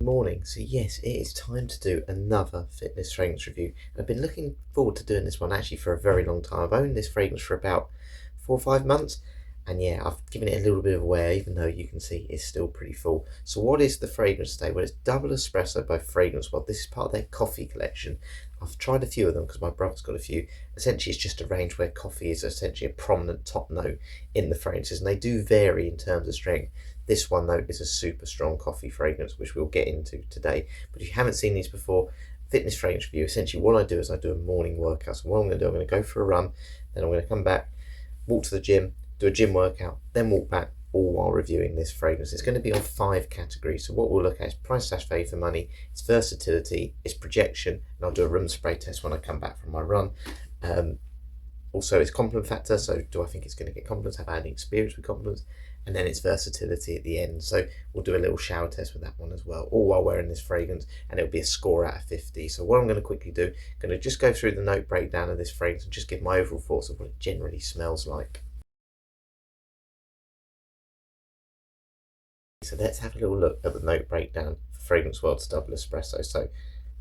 Morning. So yes, it is time to do another fitness fragrance review. And I've been looking forward to doing this one actually for a very long time. I've owned this fragrance for about 4 or 5 months, and yeah, I've given it a little bit of wear, even though you can see it's still pretty full. So what is the fragrance today? Well, it's Double Espresso by Fragrance World. This is part of their coffee collection. I've tried a few of them because my brother's got a few. Essentially, it's just a range where coffee is essentially a prominent top note in the fragrances, and they do vary in terms of strength. This one, though, is a super strong coffee fragrance, which we'll get into today. But if you haven't seen these before, fitness fragrance review, essentially what I do is I do a morning workout. So what I'm going to do, I'm going to go for a run, then I'm going to come back, walk to the gym, do a gym workout, then walk back, all while reviewing this fragrance. It's going to be on 5 categories. So what we'll look at is price/value for money, its versatility, its projection, and I'll do a room spray test when I come back from my run. Also, its compliment factor. So do I think it's going to get compliments? Have I had any experience with compliments? And then its versatility at the end. So we'll do a little shower test with that one as well, all while wearing this fragrance, and it'll be a score out of 50. So what I'm going to quickly do, I'm going to just go through the note breakdown of this fragrance and just give my overall thoughts of what it generally smells like. So let's have a little look at the note breakdown for Fragrance World's Double Espresso. So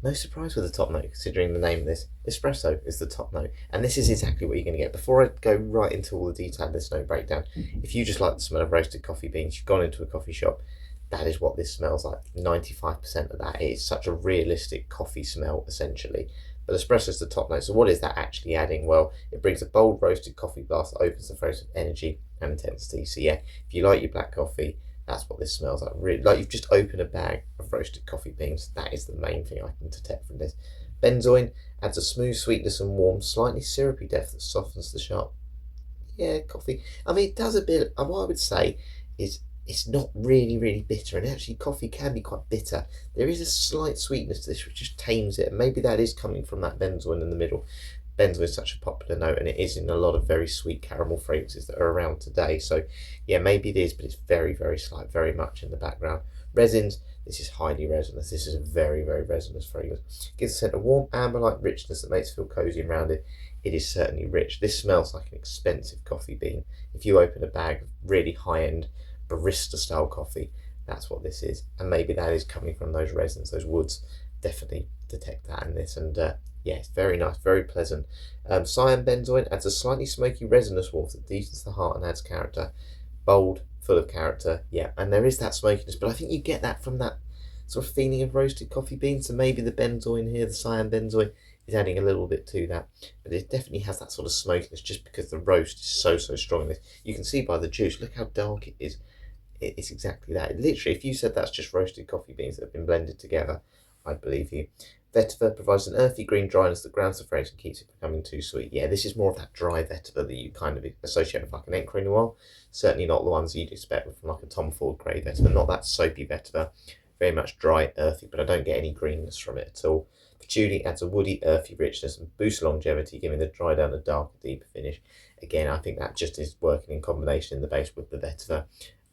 no surprise with the top note, considering the name of this. Espresso is the top note, and this is exactly what you're going to get. Before I go right into all the detail of this note breakdown, if you just like the smell of roasted coffee beans, you've gone into a coffee shop, that is what this smells like. 95% of that. It is such a realistic coffee smell, essentially. But espresso is the top note. So what is that actually adding? Well, it brings a bold roasted coffee blast that opens the fragrance with energy and intensity. So yeah, if you like your black coffee, that's what this smells like. Really, like you've just opened a bag of roasted coffee beans. That is the main thing I can detect from this. Benzoin adds a smooth sweetness and warm, slightly syrupy depth that softens the sharp. Yeah, coffee. I mean, it does a bit. What I would say is it's not really bitter, and actually coffee can be quite bitter. There is a slight sweetness to this which just tames it, and maybe that is coming from that benzoin in the middle. Benzoin is such a popular note, and it is in a lot of very sweet caramel fragrances that are around today. So yeah, maybe it is, but it's very slight, very much in the background. Resins, this is highly resinous. This is a very resinous fragrance. Gives the scent a warm amber-like richness that makes it feel cozy and rounded. It is certainly rich. This smells like an expensive coffee bean. If you open a bag of really high-end barista style coffee, that's what this is, and maybe that is coming from those resins, those woods. Definitely detect that in this, and yeah, it's very nice, very pleasant. Cyan benzoin adds a slightly smoky resinous warmth that deepens the heart and adds character. Bold, full of character, yeah, and there is that smokiness, but I think you get that from that sort of feeling of roasted coffee beans. So maybe the benzoin here, the cyan benzoin, is adding a little bit to that, but it definitely has that sort of smokiness just because the roast is so strong in this. You can see by the juice, look how dark it is. It's exactly that. Literally, if you said that's just roasted coffee beans that have been blended together, I'd believe you. Vetiver provides an earthy green dryness that grounds the fragrance and keeps it from becoming too sweet. Yeah, this is more of that dry vetiver that you kind of associate with like an Encre Noir. Certainly not the ones you'd expect from like a Tom Ford grey vetiver, not that soapy vetiver. Very much dry, earthy, but I don't get any greenness from it at all. Patchouli adds a woody, earthy richness and boosts longevity, giving the dry down a darker, deeper finish. Again, I think that just is working in combination in the base with the vetiver.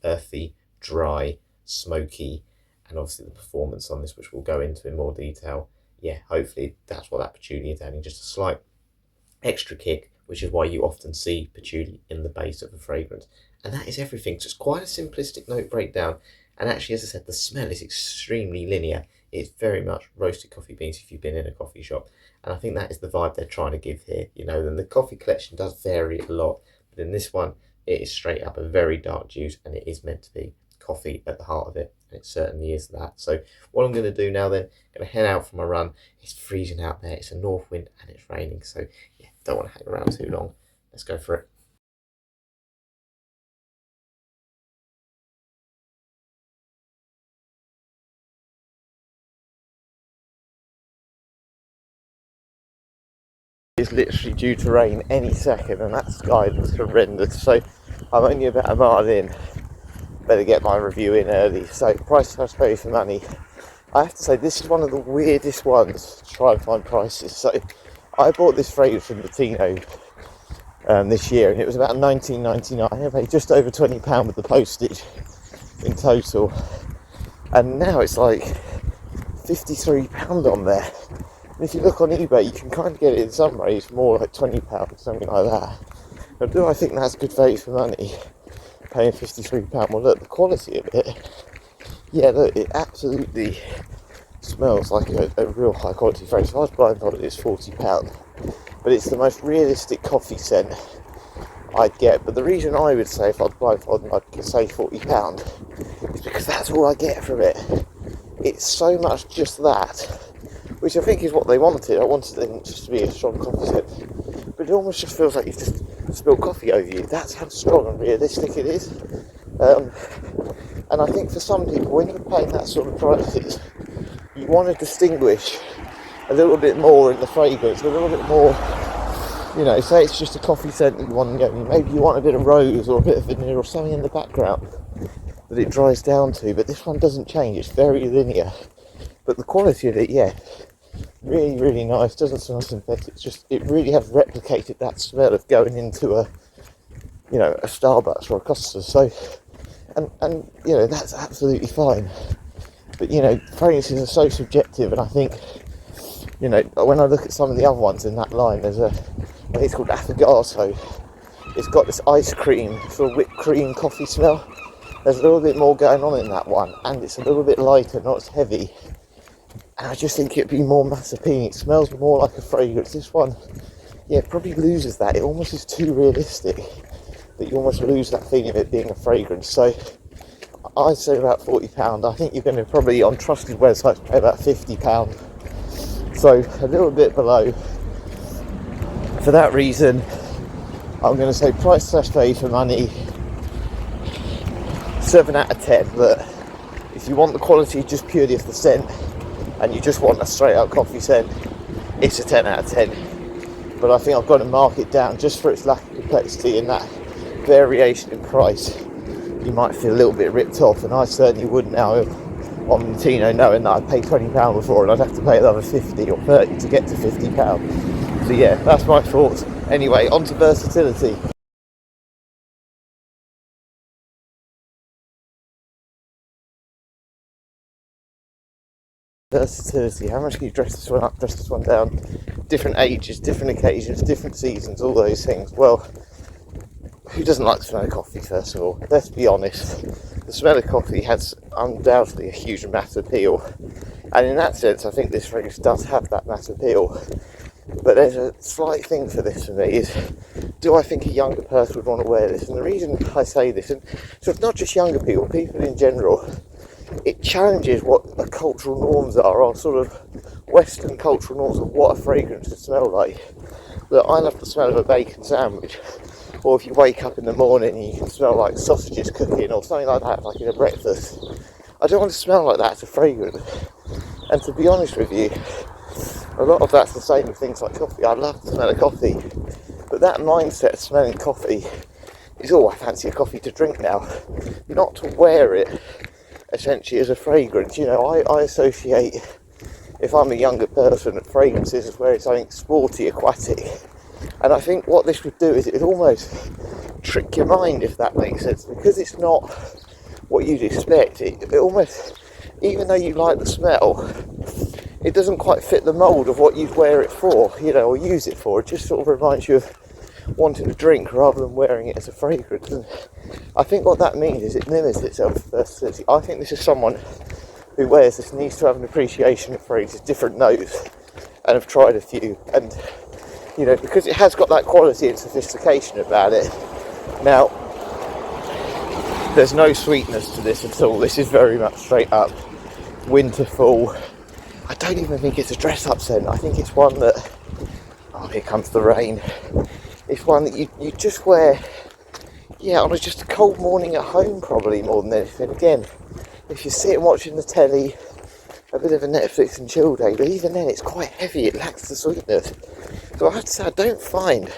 Earthy, dry, smoky, and obviously the performance on this, which we'll go into in more detail. Yeah, hopefully that's what that patchouli is adding, just a slight extra kick, which is why you often see patchouli in the base of a fragrance. And that is everything. So it's quite a simplistic note breakdown. And actually, as I said, the smell is extremely linear. It's very much roasted coffee beans if you've been in a coffee shop. And I think that is the vibe they're trying to give here. You know, then the coffee collection does vary a lot. But in this one, it is straight up a very dark juice, and it is meant to be coffee at the heart of it, and it certainly is that. So what I'm going to do now then, I'm going to head out for my run. It's freezing out there, it's a north wind and it's raining, so yeah, don't want to hang around too long. Let's go for it. It's literally due to rain any second, and that sky looks horrendous, so I'm only about a mile in. Better get my review in early. So price/value for money, I have to say this is one of the weirdest ones to try and find prices. So I bought this fragrance from Latino this year, and it was about £19.99. I paid just over £20 with the postage in total, and now it's like £53 on there. And if you look on eBay, you can kind of get it in some ways more like £20, something like that. Now, do I think that's good value for money? Paying £53? Well, look, the quality of it Yeah, look, it absolutely smells like a real high quality fragrance. If I was blindfolded, it's £40, but it's the most realistic coffee scent I'd get. But the reason I would say if I was blindfolded I'd say £40 is because that's all I get from it. It's so much just that, which I think is what they wanted. I wanted them just to be a strong coffee scent, but it almost just feels like you've just spilled coffee over you. That's how strong and realistic it is. And I think for some people, when you're paying that sort of prices, you want to distinguish a little bit more in the fragrance, a little bit more, say it's just a coffee scent that you want to get. Maybe you want a bit of rose or a bit of vanilla or something in the background that it dries down to, but this one doesn't change. It's very linear, but the quality of it, yeah, really, really nice. Doesn't smell synthetic. It really has replicated that smell of going into a Starbucks or a Costa. So, and that's absolutely fine. But fragrances are so subjective, and I think when I look at some of the other ones in that line, I think it's called Affogato. It's got this ice cream, sort of whipped cream coffee smell. There's a little bit more going on in that one, and it's a little bit lighter, not as heavy. And I just think it'd be more mass appealing. It smells more like a fragrance. This one, yeah, probably loses that. It almost is too realistic that you almost lose that feeling of it being a fragrance. So I'd say about £40. I think you're going to probably on trusted websites pay about £50. So a little bit below. For that reason, I'm going to say price / value for money, 7 out of 10. But if you want the quality just purely of the scent and you just want a straight out coffee scent, it's a 10 out of 10. But I think I've got to mark it down just for its lack of complexity and that variation in price. You might feel a little bit ripped off, and I certainly would now on Tino, knowing that I'd pay £20 before and I'd have to pay another 50 or 30 to get to £50. So yeah, that's my thoughts. Anyway, on to versatility. Versatility. How much can you dress this one up, dress this one down? Different ages, different occasions, different seasons, all those things. Well, who doesn't like the smell of coffee, first of all? Let's be honest. The smell of coffee has undoubtedly a huge mass appeal. And in that sense, I think this fragrance does have that mass appeal. But there's a slight thing for this for me is, do I think a younger person would want to wear this? And the reason I say this, and so it's not just younger people, people in general, it challenges what the cultural norms are, or sort of Western cultural norms of what a fragrance should smell like. Look, I love the smell of a bacon sandwich, or if you wake up in the morning and you can smell like sausages cooking or something like that, like in a breakfast. I don't want to smell like that as a fragrance. And to be honest with you, a lot of that's the same with things like coffee. I love the smell of coffee, but that mindset of smelling coffee is, I fancy a coffee to drink now, not to wear it essentially as a fragrance. I associate, if I'm a younger person, fragrances as wearing something sporty, aquatic. And I think what this would do is it would almost trick your mind, if that makes sense, because it's not what you'd expect. It almost, even though you like the smell, it doesn't quite fit the mould of what you'd wear it for, or use it for. It just sort of reminds you of wanting a drink rather than wearing it as a fragrance. And I think what that means is it limits itself to versatility. I think this is someone who wears this needs to have an appreciation of fragrances, different notes, and have tried a few. And because it has got that quality and sophistication about it. Now, there's no sweetness to this at all. This is very much straight up winter, fall. I don't even think it's a dress up scent. I think it's one that, here comes the rain. It's one that you just wear, on just a cold morning at home, probably more than anything. Again, if you're sitting watching the telly, a bit of a Netflix and chill day, but even then it's quite heavy, it lacks the sweetness. So I have to say, I don't find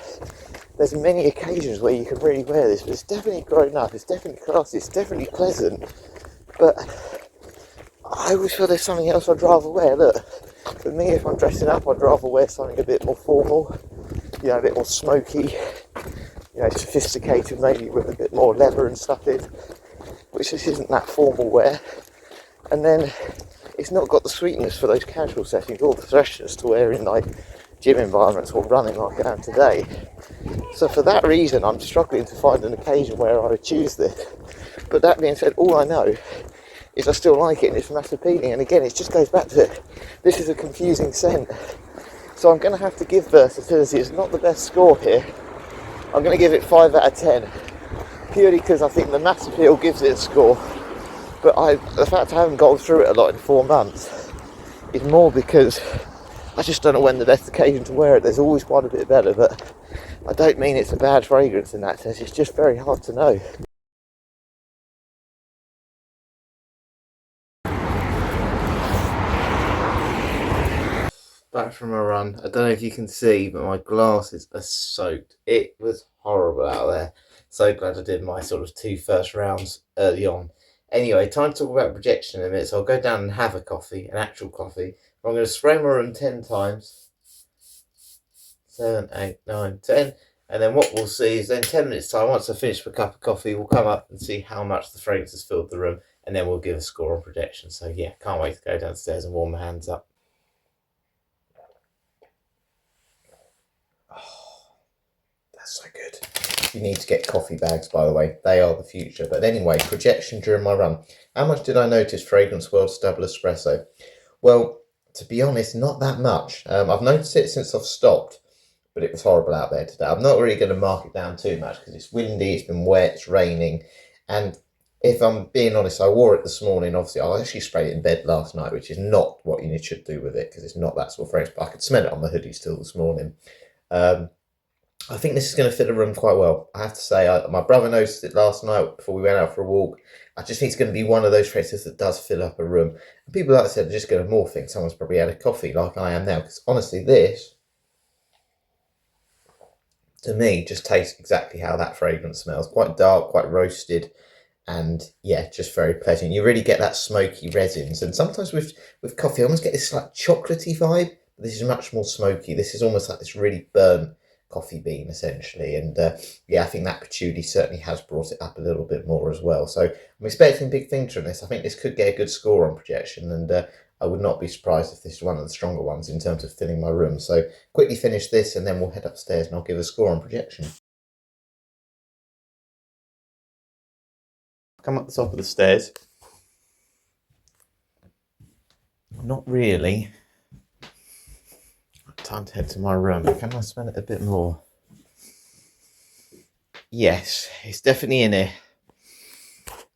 there's many occasions where you can really wear this, but it's definitely grown up, it's definitely classy, it's definitely pleasant, but I always feel there's something else I'd rather wear. Look, for me, if I'm dressing up, I'd rather wear something a bit more formal, a bit more smoky, sophisticated, maybe with a bit more leather and stuff in, which this isn't that formal wear. And then it's not got the sweetness for those casual settings or the freshness to wear in like gym environments or running like I am today. So for that reason, I'm struggling to find an occasion where I would choose this. But that being said, all I know is I still like it and it's mass appealing. And again, it just goes back to it. This is a confusing scent. So I'm going to have to give versatility. It's not the best score here. I'm going to give it 5 out of 10. Purely because I think the mass appeal gives it a score. But the fact I haven't gone through it a lot in 4 months is more because I just don't know when the best occasion to wear it. There's always one a bit better, but I don't mean it's a bad fragrance in that sense. It's just very hard to know. Back from a run. I don't know if you can see, but my glasses are soaked. It was horrible out there. So glad I did my sort of 2 first rounds early on. Anyway, time to talk about projection in a minute. So I'll go down and have a coffee, an actual coffee. I'm going to spray my room 10 times. 7, 8, 9, 10. And then what we'll see is then 10 minutes time, once I finish my cup of coffee, we'll come up and see how much the fragrance has filled the room. And then we'll give a score on projection. So yeah, can't wait to go downstairs and warm my hands up. That's so good. You need to get coffee bags, by the way. They are the future. But anyway, projection during my run. How much did I notice Fragrance World Double Espresso? Well, to be honest, not that much. I've noticed it since I've stopped, but it was horrible out there today. I'm not really going to mark it down too much because it's windy, it's been wet, it's raining. And if I'm being honest, I wore it this morning. Obviously, I actually sprayed it in bed last night, which is not what you should do with it because it's not that sort of fragrance. But I could smell it on my hoodie still this morning. I think this is going to fit the room quite well. I have to say, my brother noticed it last night before we went out for a walk. I just think it's going to be one of those fragrances that does fill up a room. And people, like I said, are just going to more think someone's probably had a coffee like I am now. Because honestly, this, to me, just tastes exactly how that fragrance smells. Quite dark, quite roasted. And yeah, just very pleasant. You really get that smoky resins. And sometimes with coffee, I almost get this like chocolatey vibe. But this is much more smoky. This is almost like this really burnt coffee bean essentially, and yeah, I think that patchouli certainly has brought it up a little bit more as well. So I'm expecting big things from this. I think this could get a good score on projection, and I would not be surprised if this is one of the stronger ones in terms of filling my room. So quickly finish this and then we'll head upstairs and I'll give a score on projection. Come up the top of the stairs. Not really. Time to head to my room. Can I smell it a bit more? Yes, it's definitely in here.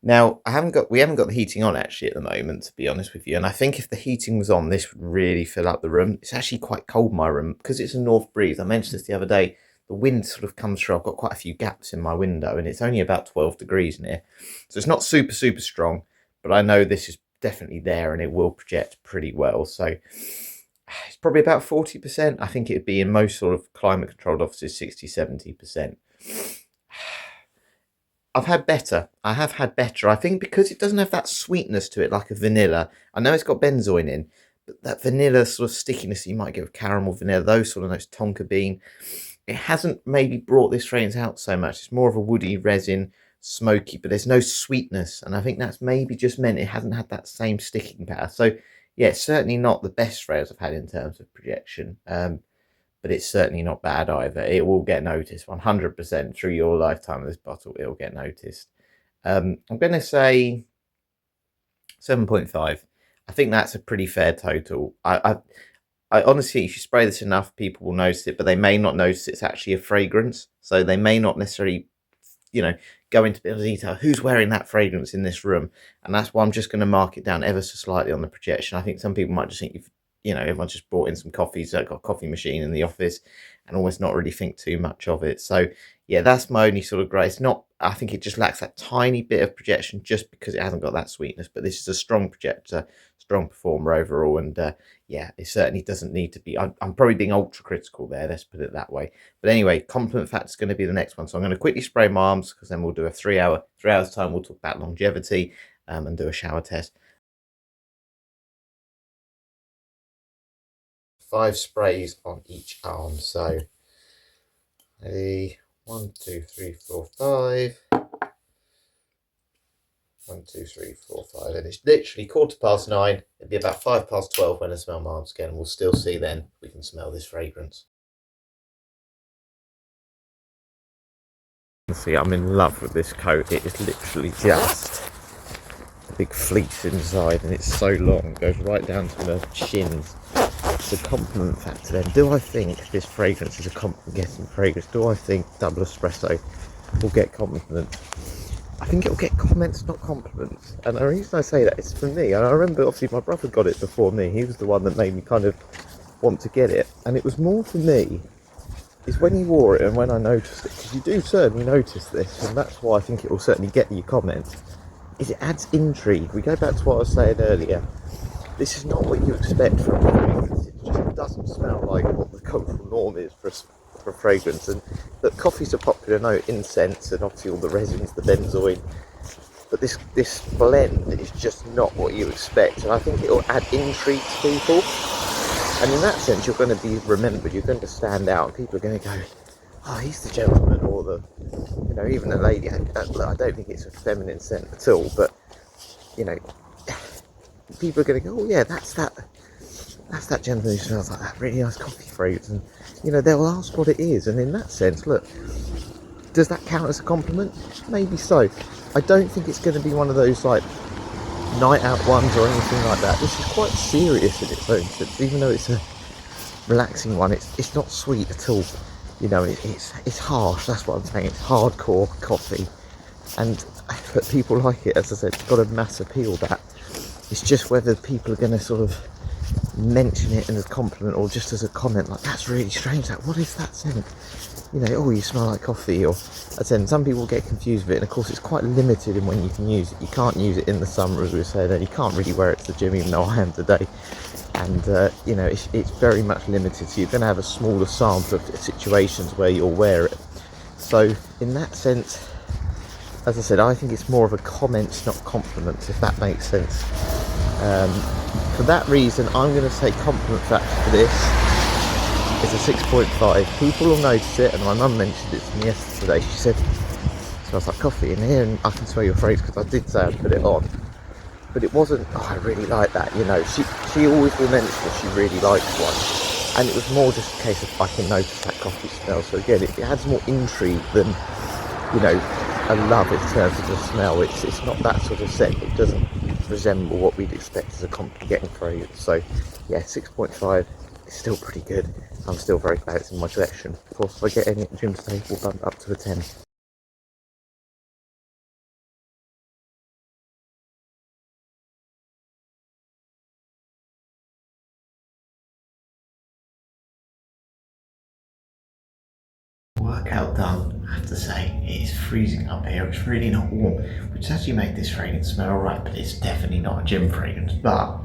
Now, we haven't got the heating on actually at the moment, to be honest with you. And I think if the heating was on, this would really fill up the room. It's actually quite cold, my room, because it's a north breeze. I mentioned this the other day. The wind sort of comes through. I've got quite a few gaps in my window, and it's only about 12 degrees in here. So it's not super, super strong, but I know this is definitely there, and it will project pretty well. So it's probably about 40%. I think it'd be in most sort of climate controlled offices, 60, 70%. I have had better. I think because it doesn't have that sweetness to it like a vanilla. I know it's got benzoin in, but that vanilla sort of stickiness you might get with caramel, vanilla, those sort of notes, tonka bean. It hasn't maybe brought this fragrance out so much. It's more of a woody resin, smoky, but there's no sweetness. And I think that's maybe just meant it hasn't had that same sticking power. So yeah, it's certainly not the best fragrance I've had in terms of projection. But it's certainly not bad either. It will get noticed 100% through your lifetime of this bottle. It will get noticed. I'm going to say 7.5. I think that's a pretty fair total. I honestly, if you spray this enough, people will notice it, but they may not notice it's actually a fragrance. So they may not necessarily, go into a bit of detail. Who's wearing that fragrance in this room? And that's why I'm just going to mark it down ever so slightly on the projection. I think some people might just think everyone's just brought in some coffees. I've got a coffee machine in the office and almost not really think too much of it. So yeah, that's my only sort of grade. It's not, I think it just lacks that tiny bit of projection just because it hasn't got that sweetness, but this is a strong projector, strong performer overall. And yeah, it certainly doesn't need to be, I'm probably being ultra critical there. Let's put it that way. But anyway, compliment factor is going to be the next one. So I'm going to quickly spray my arms because then we'll do a 3 hours time. We'll talk about longevity and do a shower test. 5 sprays on each arm. So, ready? 1, 2, 3, 4, 5. 1, 2, 3, 4, 5. And it's literally 9:15. It'll be about 12:05 when I smell my arms again. And we'll still see then if we can smell this fragrance. See, I'm in love with this coat. It is literally just big fleece inside, and it's so long, it goes right down to the shins. It's a compliment factor then. Do I think this fragrance is a compliment getting fragrance? Do I think double espresso will get compliments? I think it'll get comments, not compliments. And the reason I say that is for me, and I remember obviously my brother got it before me, he was the one that made me kind of want to get it. And it was more for me, is when he wore it and when I noticed it, because you do certainly notice this, and that's why I think it will certainly get you comments, is it adds intrigue. We go back to what I was saying earlier. This is not what you expect from a fragrance. It just doesn't smell like what the cultural norm is for fragrance. And that coffee's a popular note, incense, and obviously all the resins, the benzoin. But this blend is just not what you expect, and I think it'll add intrigue to people. And in that sense, you're going to be remembered. You're going to stand out. People are going to go, "Oh, he's the gentleman," or the, you know, even a lady. I don't think it's a feminine scent at all, but you know, people are going to go, "Oh yeah, that's that gentleman who smells like that really nice coffee fragrance," and you know, they'll ask what it is. And in that sense, look, does that count as a compliment? Maybe so. I don't think it's going to be one of those like night out ones or anything like that. This is quite serious in its own sense, even though it's a relaxing one. It's not sweet at all. You know, it's harsh. That's what I'm saying. It's hardcore coffee, but people like it. As I said, it's got a mass appeal. That it's just whether people are going to sort of mention it as a compliment or just as a comment, like, "That's really strange. That, what is that scent?" You know, "Oh, you smell like coffee." Or, as I said, some people get confused with it, and of course it's quite limited in when you can use it. You can't use it in the summer, as we were saying, and you can't really wear it to the gym, even though I am today. And you know, it's very much limited, so you're going to have a smaller sample of situations where you'll wear it. So in that sense, as I said, I think it's more of a comment, not compliments, if that makes sense. For that reason, I'm going to say compliment factor for this is a 6.5. People will notice it, and my mum mentioned it to me yesterday. She said, "It smells like coffee in here," and I can smell your fragrance, because I did say I'd put it on. But it wasn't, "Oh, I really like that," you know. She always will mention that she really likes one. And it was more just a case of, I can notice that coffee smell. So again, it adds more intrigue than, you know, a love in terms of the smell. It's not that sort of scent. It doesn't resemble what we'd expect as a compliment getting fragrance. So yeah, 6.5 is still pretty good. I'm still very glad it's in my collection. Of course, if I get any at the gym today, we'll bump up to a 10. Workout done, I have to say. It is freezing up here. It's really not warm, which actually made this fragrance smell alright, but it's definitely not a gym fragrance. But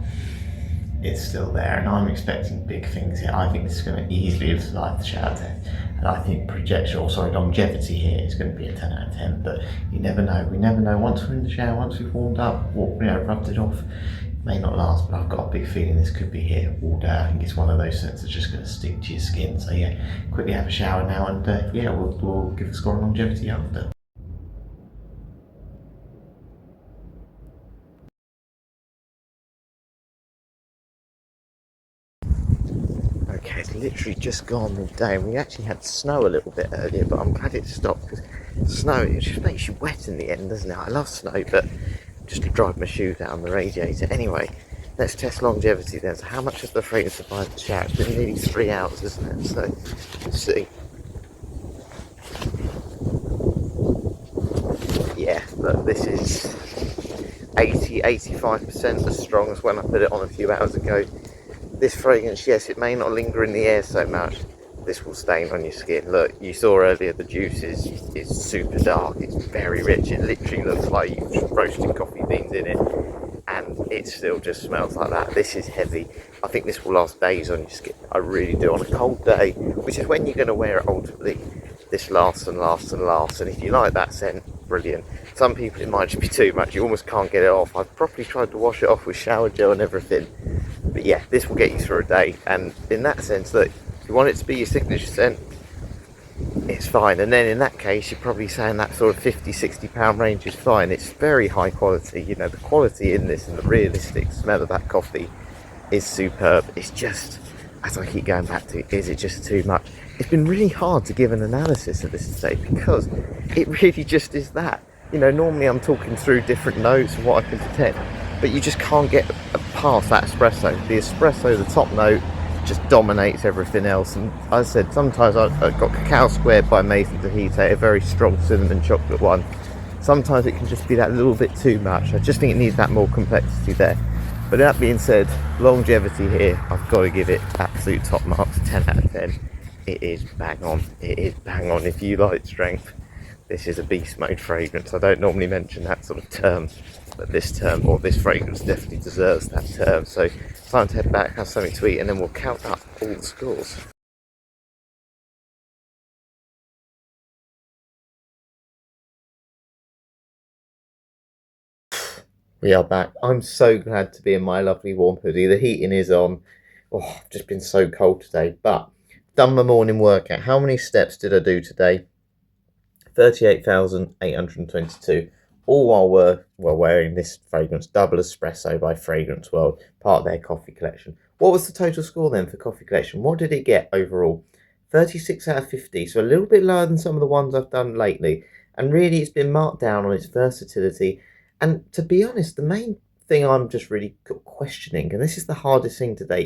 it's still there, and I'm expecting big things here. I think this is going to easily survive the shower test, and I think longevity here is going to be a 10 out of 10. But you never know. We never know. Once we're in the shower, once we've warmed up, or rubbed it off, it may not last. But I've got a big feeling this could be here all day. I think it's one of those scents that's just going to stick to your skin. So yeah, quickly have a shower now, and yeah, we'll give a score on longevity after. Okay, it's literally just gone midday, and we actually had snow a little bit earlier, but I'm glad it stopped, because snow, it just makes you wet in the end, doesn't it? I love snow, but just to drive my shoes out on the radiator. Anyway, let's test longevity then. So how much has the fragrance survived the shower? It's been nearly 3 hours, isn't it? So let's see. Yeah, look, this is 85% as strong as when I put it on a few hours ago. This fragrance, yes, it may not linger in the air so much. This will stain on your skin. Look, you saw earlier the juice is super dark. It's very rich. It literally looks like you've roasted coffee beans in it, and it still just smells like that. This is heavy. I think this will last days on your skin. I really do. On a cold day, which is when you're going to wear it ultimately, this lasts and lasts and lasts. And if you like that scent, brilliant. Some people, it might just be too much. You almost can't get it off. I've properly tried to wash it off with shower gel and everything. But yeah, this will get you through a day. And in that sense, that if you want it to be your signature scent, it's fine. And then in that case, you're probably saying that sort of £50-60 range is fine. It's very high quality. You know, the quality in this and the realistic smell of that coffee is superb. It's just, as I keep going back to, is it just too much? It's been really hard to give an analysis of this today, because it really just is that. You know, normally I'm talking through different notes and what I can detect, but you just can't get past that espresso. The espresso, the top note, just dominates everything else. And as I said, sometimes I've got cacao squared by Mason Tahiti, a very strong cinnamon chocolate one. Sometimes it can just be that little bit too much. I just think it needs that more complexity there. But that being said, longevity here, I've got to give it absolute top marks, 10 out of 10. It is bang on. It is bang on. If you like strength, this is a beast mode fragrance. I don't normally mention that sort of term, but this term, or this fragrance, definitely deserves that term. So time to head back, have something to eat, and then we'll count up all the scores. We are back. I'm so glad to be in my lovely warm hoodie. The heating is on. Oh, I've just been so cold today, but done my morning workout. How many steps did I do today? 38,822. All while we're wearing this fragrance, Double Espresso by Fragrance World, part of their coffee collection. What was the total score then for coffee collection? What did it get overall? 36 out of 50, so a little bit lower than some of the ones I've done lately. And really, it's been marked down on its versatility. And to be honest, the main thing I'm just really questioning, and this is the hardest thing today,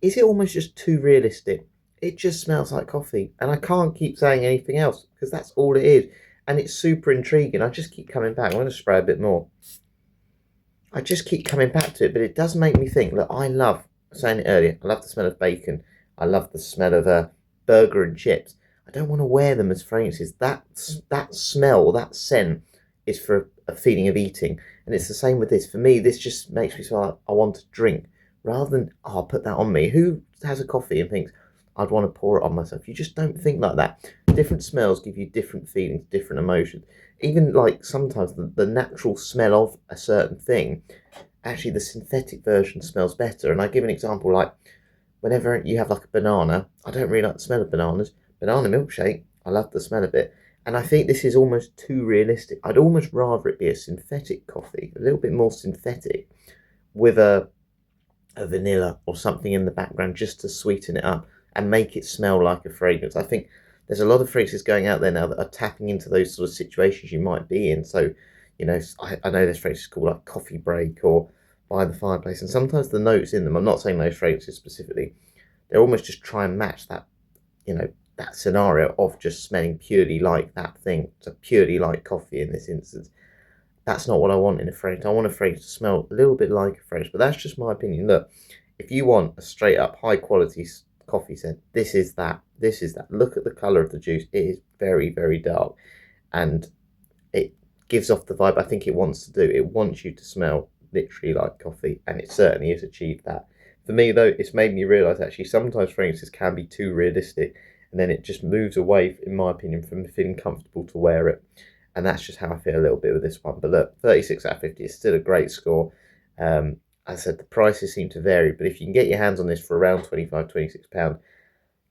is it almost just too realistic? It just smells like coffee, and I can't keep saying anything else because that's all it is. And it's super intriguing. I just keep coming back. I'm going to spray a bit more. I just keep coming back to it, but it does make me think. Look, I love, saying it earlier, I love the smell of bacon. I love the smell of a burger and chips. I don't want to wear them as fragrances. That smell, that scent is for a feeling of eating. And it's the same with this. For me, this just makes me feel like I want to drink rather than, oh, I'll put that on me. Who has a coffee and thinks, I'd want to pour it on myself? You just don't think like that. Different smells give you different feelings, different emotions. Even like sometimes the natural smell of a certain thing, actually the synthetic version smells better. And I give an example like whenever you have like a banana, I don't really like the smell of bananas. Banana milkshake, I love the smell of it. And I think this is almost too realistic. I'd almost rather it be a synthetic coffee, a little bit more synthetic, with a vanilla or something in the background just to sweeten it up and make it smell like a fragrance. I think there's a lot of fragrances going out there now that are tapping into those sort of situations you might be in. So, you know, I know there's fragrances called like coffee break or by the fireplace, and sometimes the notes in them, I'm not saying those fragrances specifically, they're almost just try and match that, you know, that scenario of just smelling purely like that thing, so purely like coffee in this instance. That's not what I want in a fragrance. I want a fragrance to smell a little bit like a fragrance, but that's just my opinion. Look, if you want a straight up high quality coffee scent, this is that. This is that. Look at the colour of the juice. It is very, very dark, and it gives off the vibe I think it wants to do. It wants you to smell literally like coffee, and it certainly has achieved that. For me, though, it's made me realise actually sometimes fragrances can be too realistic, and then it just moves away, in my opinion, from feeling comfortable to wear it. And that's just how I feel a little bit with this one. But look, 36 out of 50 is still a great score. As I said, the prices seem to vary, but if you can get your hands on this for around £25, £26,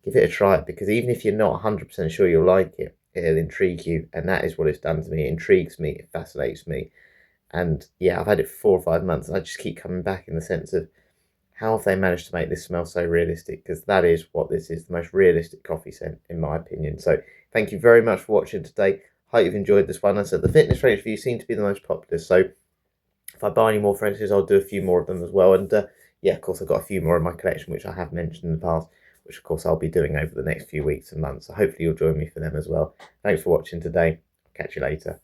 give it a try, because even if you're not 100% sure you'll like it, it'll intrigue you. And that is what it's done to me. It intrigues me, it fascinates me. And yeah, I've had it for 4 or 5 months, and I just keep coming back in the sense of how have they managed to make this smell so realistic? Because that is what this is, the most realistic coffee scent, in my opinion. So thank you very much for watching today. Hope you've enjoyed this one. As I said, the fitness fragrance reviews seem to be the most popular. So if I buy any more fragrances, I'll do a few more of them as well. And yeah, of course, I've got a few more in my collection, which I have mentioned in the past, which of course I'll be doing over the next few weeks and months. So hopefully you'll join me for them as well. Thanks for watching today. Catch you later.